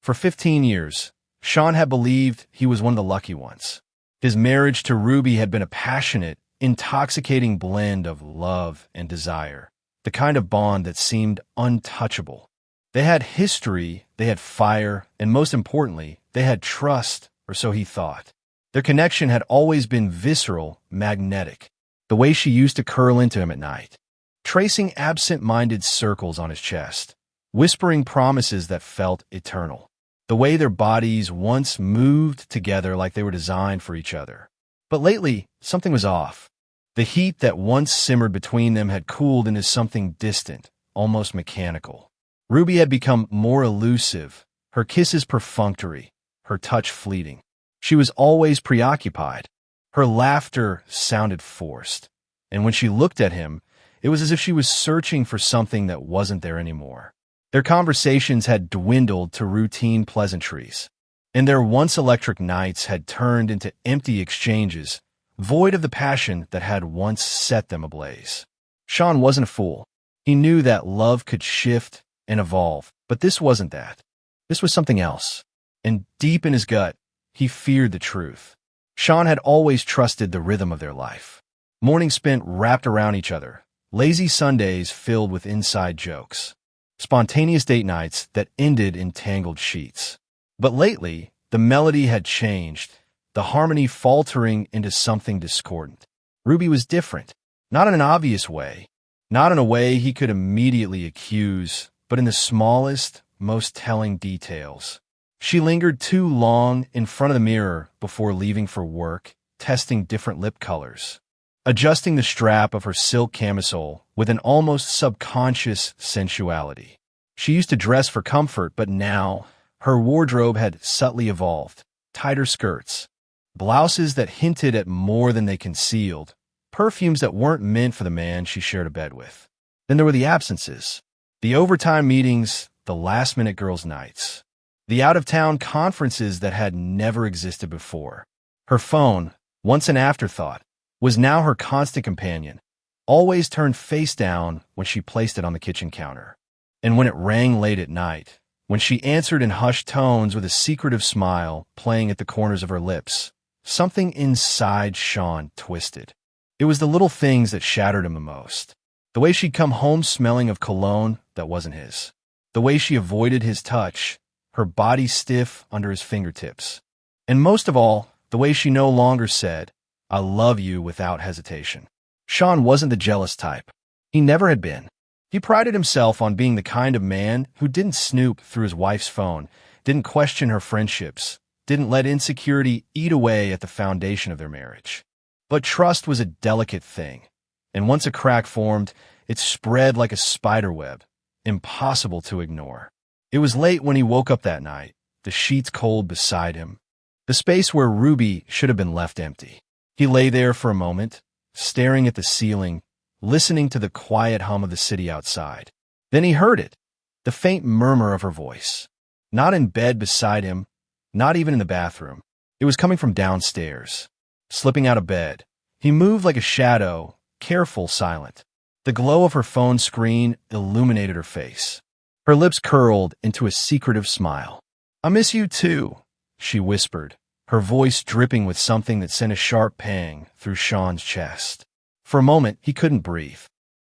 For 15 years, Sean had believed he was one of the lucky ones. His marriage to Ruby had been a passionate, intoxicating blend of love and desire, the kind of bond that seemed untouchable. They had history, they had fire, and most importantly, they had trust, or so he thought. Their connection had always been visceral, magnetic, the way she used to curl into him at night, tracing absent-minded circles on his chest, whispering promises that felt eternal, the way their bodies once moved together like they were designed for each other. But lately, something was off. The heat that once simmered between them had cooled into something distant, almost mechanical. Ruby had become more elusive, her kisses perfunctory, her touch fleeting. She was always preoccupied. Her laughter sounded forced, and when she looked at him, it was as if she was searching for something that wasn't there anymore. Their conversations had dwindled to routine pleasantries, and their once electric nights had turned into empty exchanges, void of the passion that had once set them ablaze. Sean wasn't a fool. He knew that love could shift and evolve, but this wasn't that. This was something else, and deep in his gut, he feared the truth. Sean had always trusted the rhythm of their life. Mornings spent wrapped around each other, lazy Sundays filled with inside jokes, spontaneous date nights that ended in tangled sheets. But lately, the melody had changed, the harmony faltering into something discordant. Ruby was different, not in an obvious way, not in a way he could immediately accuse, but in the smallest, most telling details. She lingered too long in front of the mirror before leaving for work, testing different lip colors, adjusting the strap of her silk camisole with an almost subconscious sensuality. She used to dress for comfort, but now her wardrobe had subtly evolved. Tighter skirts, blouses that hinted at more than they concealed, perfumes that weren't meant for the man she shared a bed with. Then there were the absences, the overtime meetings, the last-minute girls' nights, the out-of-town conferences that had never existed before. Her phone, once an afterthought, was now her constant companion, always turned face down when she placed it on the kitchen counter. And when it rang late at night, when she answered in hushed tones with a secretive smile playing at the corners of her lips, something inside Sean twisted. It was the little things that shattered him the most. The way she'd come home smelling of cologne that wasn't his. The way she avoided his touch, her body stiff under his fingertips. And most of all, the way she no longer said, "I love you," without hesitation. Sean wasn't the jealous type. He never had been. He prided himself on being the kind of man who didn't snoop through his wife's phone, didn't question her friendships, didn't let insecurity eat away at the foundation of their marriage. But trust was a delicate thing, and once a crack formed, it spread like a spider web, impossible to ignore. It was late when he woke up that night, the sheets cold beside him, the space where Ruby should have been left empty. He lay there for a moment, staring at the ceiling, listening to the quiet hum of the city outside. Then he heard it, the faint murmur of her voice. Not in bed beside him, not even in the bathroom. It was coming from downstairs. Slipping out of bed, he moved like a shadow, careful, silent. The glow of her phone screen illuminated her face. Her lips curled into a secretive smile. "I miss you too," she whispered, her voice dripping with something that sent a sharp pang through Sean's chest. For a moment, he couldn't breathe.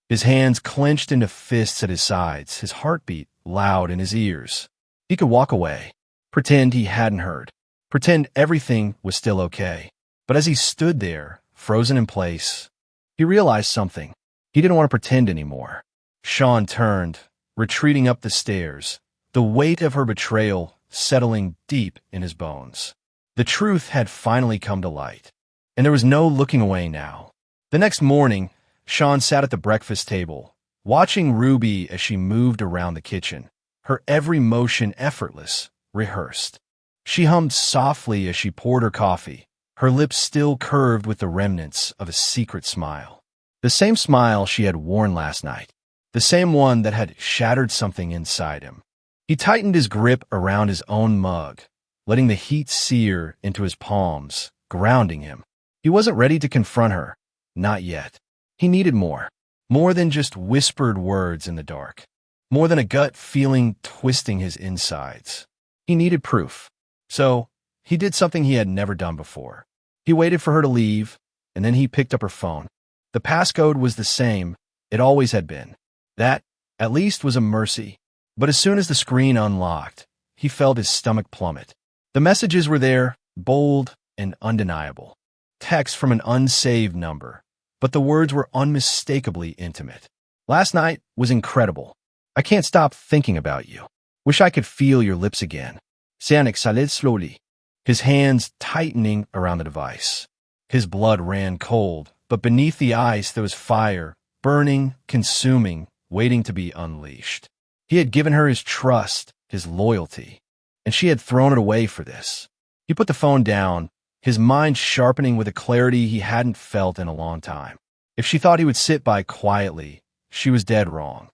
His hands clenched into fists at his sides, his heartbeat loud in his ears. He could walk away, pretend he hadn't heard, pretend everything was still okay. But as he stood there, frozen in place, he realized something. He didn't want to pretend anymore. Sean turned, retreating up the stairs, the weight of her betrayal settling deep in his bones. The truth had finally come to light, and there was no looking away now. The next morning, Sean sat at the breakfast table, watching Ruby as she moved around the kitchen, her every motion effortless, rehearsed. She hummed softly as she poured her coffee, her lips still curved with the remnants of a secret smile. The same smile she had worn last night, the same one that had shattered something inside him. He tightened his grip around his own mug, letting the heat sear into his palms, grounding him. He wasn't ready to confront her. Not yet. He needed more. More than just whispered words in the dark. More than a gut feeling twisting his insides. He needed proof. So, he did something he had never done before. He waited for her to leave, and then he picked up her phone. The passcode was the same. It always had been. That, at least, was a mercy. But as soon as the screen unlocked, he felt his stomach plummet. The messages were there, bold and undeniable. Text from an unsaved number. But the words were unmistakably intimate. Last night was incredible. I can't stop thinking about you. Wish I could feel your lips again. Sean exhaled slowly, his hands tightening around the device. His blood ran cold, but beneath the ice there was fire, burning, consuming, waiting to be unleashed. He had given her his trust, his loyalty, and she had thrown it away for this. He put the phone down, his mind sharpening with a clarity he hadn't felt in a long time. If she thought he would sit by quietly, she was dead wrong.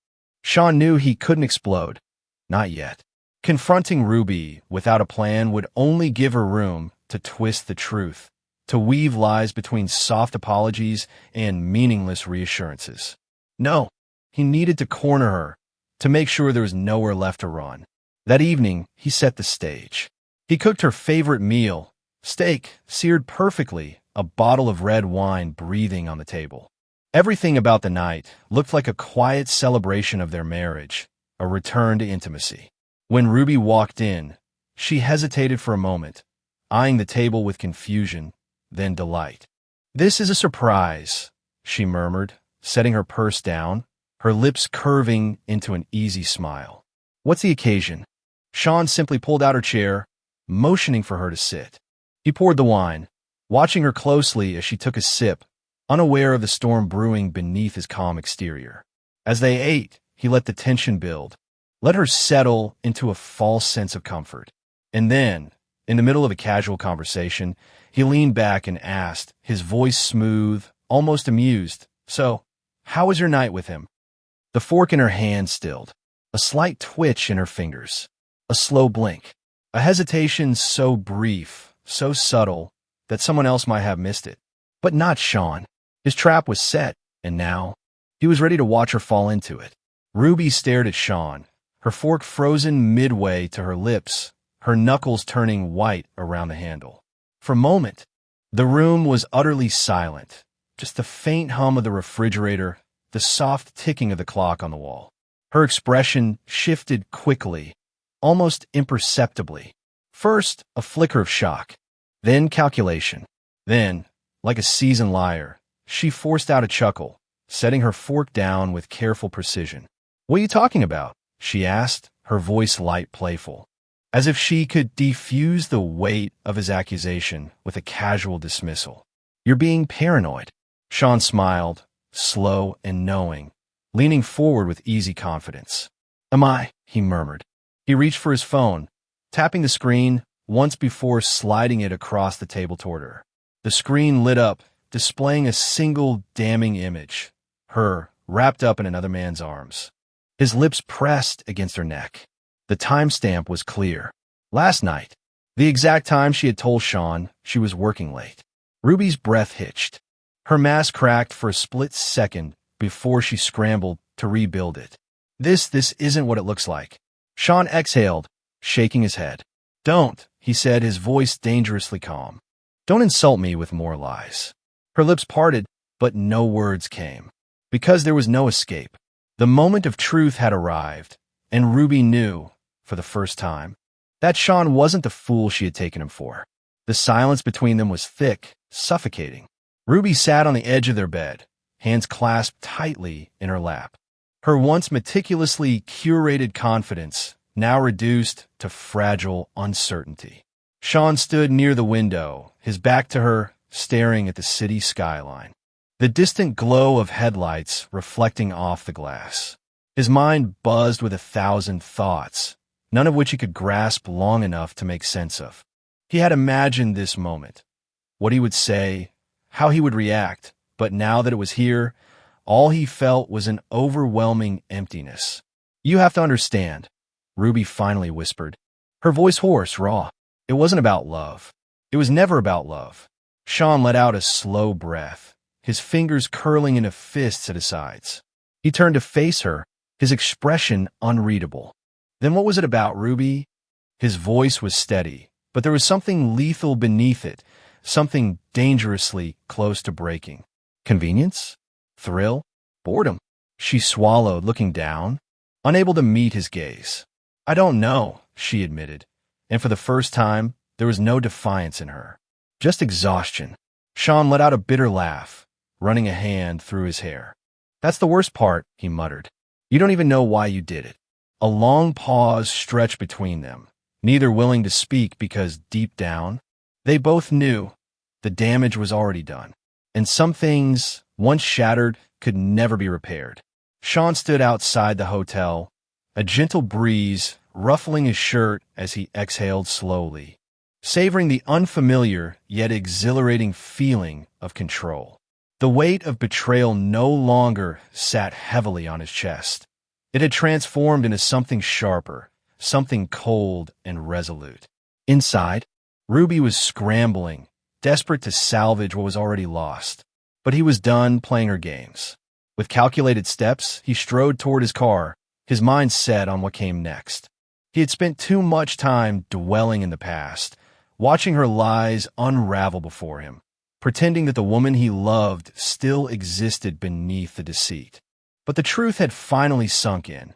Sean knew he couldn't explode. Not yet. Confronting Ruby without a plan would only give her room to twist the truth, to weave lies between soft apologies and meaningless reassurances. No, he needed to corner her, to make sure there was nowhere left to run. That evening, he set the stage. He cooked her favorite meal, steak, seared perfectly, a bottle of red wine breathing on the table. Everything about the night looked like a quiet celebration of their marriage, a return to intimacy. When Ruby walked in, she hesitated for a moment, eyeing the table with confusion, then delight. "This is a surprise," she murmured, setting her purse down, her lips curving into an easy smile. "What's the occasion?" Sean simply pulled out her chair, motioning for her to sit. He poured the wine, watching her closely as she took a sip, unaware of the storm brewing beneath his calm exterior. As they ate, he let the tension build, let her settle into a false sense of comfort. And then, in the middle of a casual conversation, he leaned back and asked, his voice smooth, almost amused, "So, how was your night with him?" The fork in her hand stilled, a slight twitch in her fingers, a slow blink, a hesitation so brief, so subtle, that someone else might have missed it. But not Sean. His trap was set, and now, he was ready to watch her fall into it. Ruby stared at Sean, her fork frozen midway to her lips, her knuckles turning white around the handle. For a moment, the room was utterly silent, just the faint hum of the refrigerator, the soft ticking of the clock on the wall. Her expression shifted quickly, almost imperceptibly. First, a flicker of shock, then calculation. Then, like a seasoned liar, she forced out a chuckle, setting her fork down with careful precision. "What are you talking about?" she asked, her voice light playful, as if she could defuse the weight of his accusation with a casual dismissal. "You're being paranoid." Sean smiled, slow and knowing, leaning forward with easy confidence. "Am I?" he murmured. He reached for his phone, tapping the screen once before sliding it across the table toward her. The screen lit up, displaying a single damning image, her wrapped up in another man's arms. His lips pressed against her neck. The timestamp was clear. Last night, the exact time she had told Sean she was working late. Ruby's breath hitched. Her mask cracked for a split second before she scrambled to rebuild it. This isn't what it looks like." Sean exhaled, shaking his head. "Don't," he said, his voice dangerously calm. "Don't insult me with more lies." Her lips parted, but no words came. Because there was no escape. The moment of truth had arrived, and Ruby knew, for the first time, that Sean wasn't the fool she had taken him for. The silence between them was thick, suffocating. Ruby sat on the edge of their bed, hands clasped tightly in her lap. Her once meticulously curated confidence now reduced to fragile uncertainty. Sean stood near the window, his back to her, staring at the city skyline. The distant glow of headlights reflecting off the glass. His mind buzzed with 1,000 thoughts, none of which he could grasp long enough to make sense of. He had imagined this moment, what he would say, how he would react, but now that it was here, all he felt was an overwhelming emptiness. "You have to understand," Ruby finally whispered, her voice hoarse, raw. "It wasn't about love. It was never about love." Sean let out a slow breath, his fingers curling into fists at his sides. He turned to face her, his expression unreadable. "Then what was it about, Ruby?" His voice was steady, but there was something lethal beneath it, something dangerously close to breaking. Convenience? Thrill? Boredom? She swallowed, looking down, unable to meet his gaze. I don't know, she admitted, and for the first time, there was no defiance in her. Just exhaustion. Sean let out a bitter laugh, running a hand through his hair. That's the worst part, he muttered. You don't even know why you did it. A long pause stretched between them, neither willing to speak because deep down, they both knew the damage was already done, and some things, once shattered, could never be repaired. Sean stood outside the hotel, a gentle breeze ruffling his shirt as he exhaled slowly, savoring the unfamiliar yet exhilarating feeling of control. The weight of betrayal no longer sat heavily on his chest. It had transformed into something sharper, something cold and resolute. Inside, Ruby was scrambling, desperate to salvage what was already lost. But he was done playing her games. With calculated steps, he strode toward his car, his mind set on what came next. He had spent too much time dwelling in the past, watching her lies unravel before him, pretending that the woman he loved still existed beneath the deceit. But the truth had finally sunk in.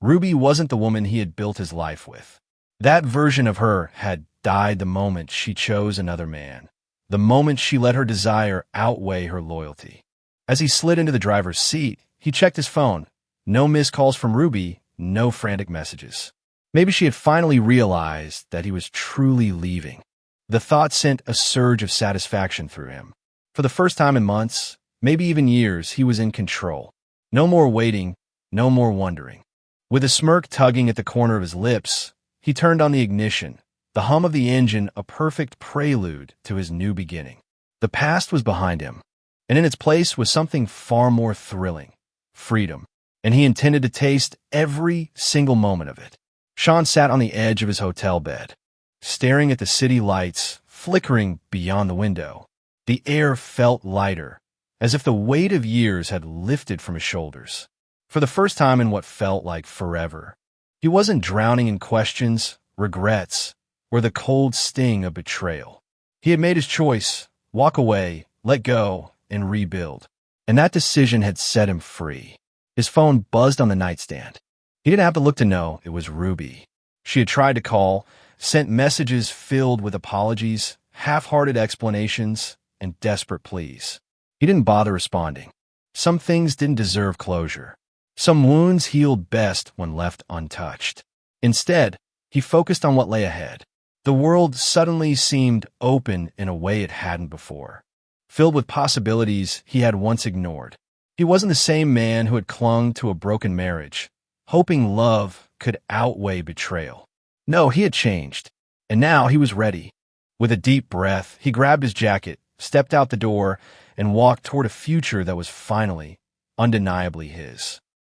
Ruby wasn't the woman he had built his life with. That version of her had died the moment she chose another man, the moment she let her desire outweigh her loyalty. As he slid into the driver's seat, he checked his phone. No missed calls from Ruby, no frantic messages. Maybe she had finally realized that he was truly leaving. The thought sent a surge of satisfaction through him. For the first time in months, maybe even years, he was in control. No more waiting, no more wondering. With a smirk tugging at the corner of his lips, he turned on the ignition, the hum of the engine a perfect prelude to his new beginning. The past was behind him, and in its place was something far more thrilling, freedom, and he intended to taste every single moment of it. Sean sat on the edge of his hotel bed, staring at the city lights flickering beyond the window. The air felt lighter, as if the weight of years had lifted from his shoulders. For the first time in what felt like forever, he wasn't drowning in questions, regrets, or the cold sting of betrayal. He had made his choice, walk away, let go, and rebuild. And that decision had set him free. His phone buzzed on the nightstand. He didn't have to look to know it was Ruby. She had tried to call, sent messages filled with apologies, half-hearted explanations, and desperate pleas. He didn't bother responding. Some things didn't deserve closure. Some wounds healed best when left untouched. Instead, he focused on what lay ahead. The world suddenly seemed open in a way it hadn't before, filled with possibilities he had once ignored. He wasn't the same man who had clung to a broken marriage, hoping love could outweigh betrayal. No, he had changed, and now he was ready. With a deep breath, he grabbed his jacket, stepped out the door, and walked toward a future that was finally, undeniably his.